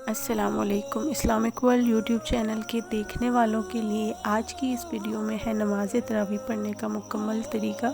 अस्सलामुअलैकुम। Islamic world YouTube channel के देखने वालों के लिए आज की इस वीडियो में है नमाज़ तरावी पढ़ने का मुकम्मल तरीका।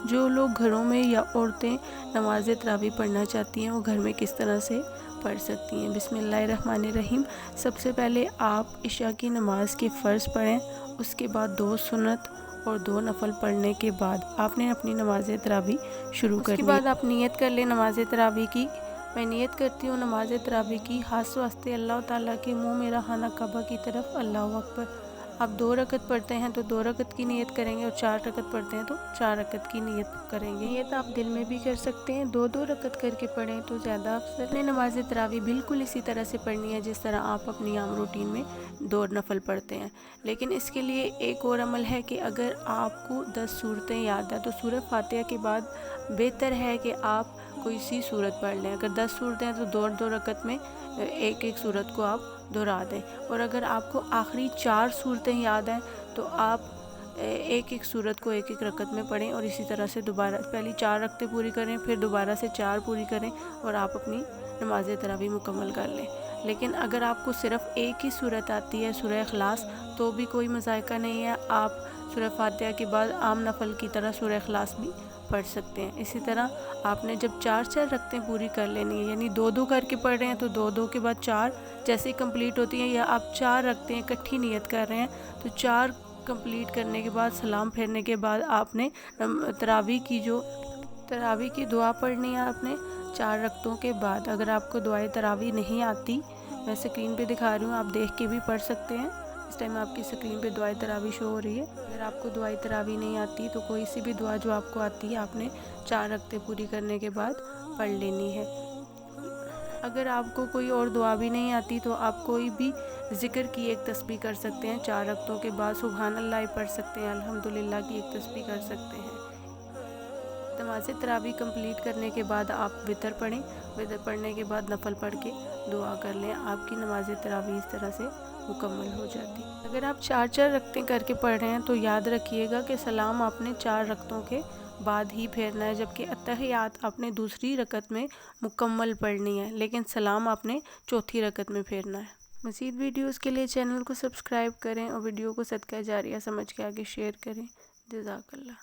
जो लोग घरों में या औरतें नमाज़ तरावी पढ़ना चाहती हैं वो घर में किस तरह से पढ़ सकती हैं। बिस्मिल्लाहिर्रहमानिर्रहीम। सबसे पहले आप इशा की नमाज़ के फ़र्ज़ पढ़ें, उसके बाद 2 सुन्नत और 2 नफल पढ़ने के बाद आपने अपनी नमाज़ तरावी शुरू करनी है। उसके बाद आप नियत कर लें नमाज़ तरावी की। मैं नियत करती हूँ नमाज़ तरावी की हाथ वास्ते अल्लाह ताला के मुँह मेरा खाना काबा की तरफ, अल्लाह अकबर। आप 2 रकत पढ़ते हैं तो 2 रकत की नियत करेंगे और 4 रकत पढ़ते हैं तो 4 रकत की नियत करेंगे। नियत आप दिल में भी कर सकते हैं, 2-2 रकत करके पढ़ें तो ज़्यादा अफसर। अपने नमाज़ तरावी बिल्कुल इसी तरह से पढ़नी है जिस तरह आप अपनी आम रूटीन में 2 नफल पढ़ते हैं। लेकिन इसके लिए एक और अमल है कि अगर आपको 10 सूरतें याद है तो सूरह फातिहा के बाद बेहतर है कि आप कोई सी सूरत पढ़ लें। अगर 10 सूरतें हैं तो 2-2 रकत में एक सूरत को आप दोहरा दें। और अगर आपको आखिरी 4 सूरतें याद हैं तो आप एक सूरत को एक रकत में पढ़ें और इसी तरह से दोबारा पहली 4 रकतें पूरी करें, फिर दोबारा से 4 पूरी करें और आप अपनी नमाज़ तरावी मुकम्मल कर लें। लेकिन अगर आपको सिर्फ एक ही सूरत आती है सूरह इखलास तो भी कोई मज़ायका नहीं है, आप सूरह फातिहा के बाद आम नफल की तरह सूरह इखलास भी पढ़ सकते हैं। इसी तरह आपने जब 4-4 रकतें पूरी कर लेनी है, यानी 2-2 करके पढ़ रहे हैं तो 2-2 के बाद 4 जैसे कंप्लीट होती हैं, या आप 4 रकतें इकट्ठी नियत कर रहे हैं तो 4 कंप्लीट करने के बाद सलाम फेरने के बाद आपने तरावी की दुआ पढ़नी है आपने 4 रकतों के बाद। अगर आपको दुआए तरावी नहीं आती, मैं स्क्रीन पे दिखा रही हूँ, आप देख के भी पढ़ सकते हैं। इस टाइम आपकी स्क्रीन पे दुआए तरावी शो हो रही है। अगर आपको दुआए तरावी नहीं आती तो कोई सी भी दुआ जो आपको आती है आपने 4 रकतें पूरी करने के बाद पढ़ लेनी है। अगर आपको कोई और दुआ भी नहीं आती तो आप कोई भी ज़िक्र की एक तस्बीह कर सकते हैं। 4 रकतों के बाद सुभान अल्लाह पढ़ सकते हैं, अल्हम्दुलिल्लाह की एक तस्बीह कर सकते हैं। नमाज़ तरावी कंप्लीट करने के बाद आप वितर पढ़ें, वितर पढ़ने के बाद नफल पढ़ के दुआ कर लें। आपकी नमाज़ तरावी इस तरह से मुकम्मल हो जाती है। अगर आप 4-4 रकतें करके पढ़ रहे हैं तो याद रखिएगा कि सलाम आपने 4 रकतों के बाद ही फेरना है, जबकि अत्तहियात आपने दूसरी रकत में मुकम्मल पढ़नी है, लेकिन सलाम आपने चौथी रकत में फेरना है। मज़ीद वीडियोज़ के लिए चैनल को सब्सक्राइब करें और वीडियो को सदका जारिया समझ के आगे शेयर करें। जज़ाकल्लाह।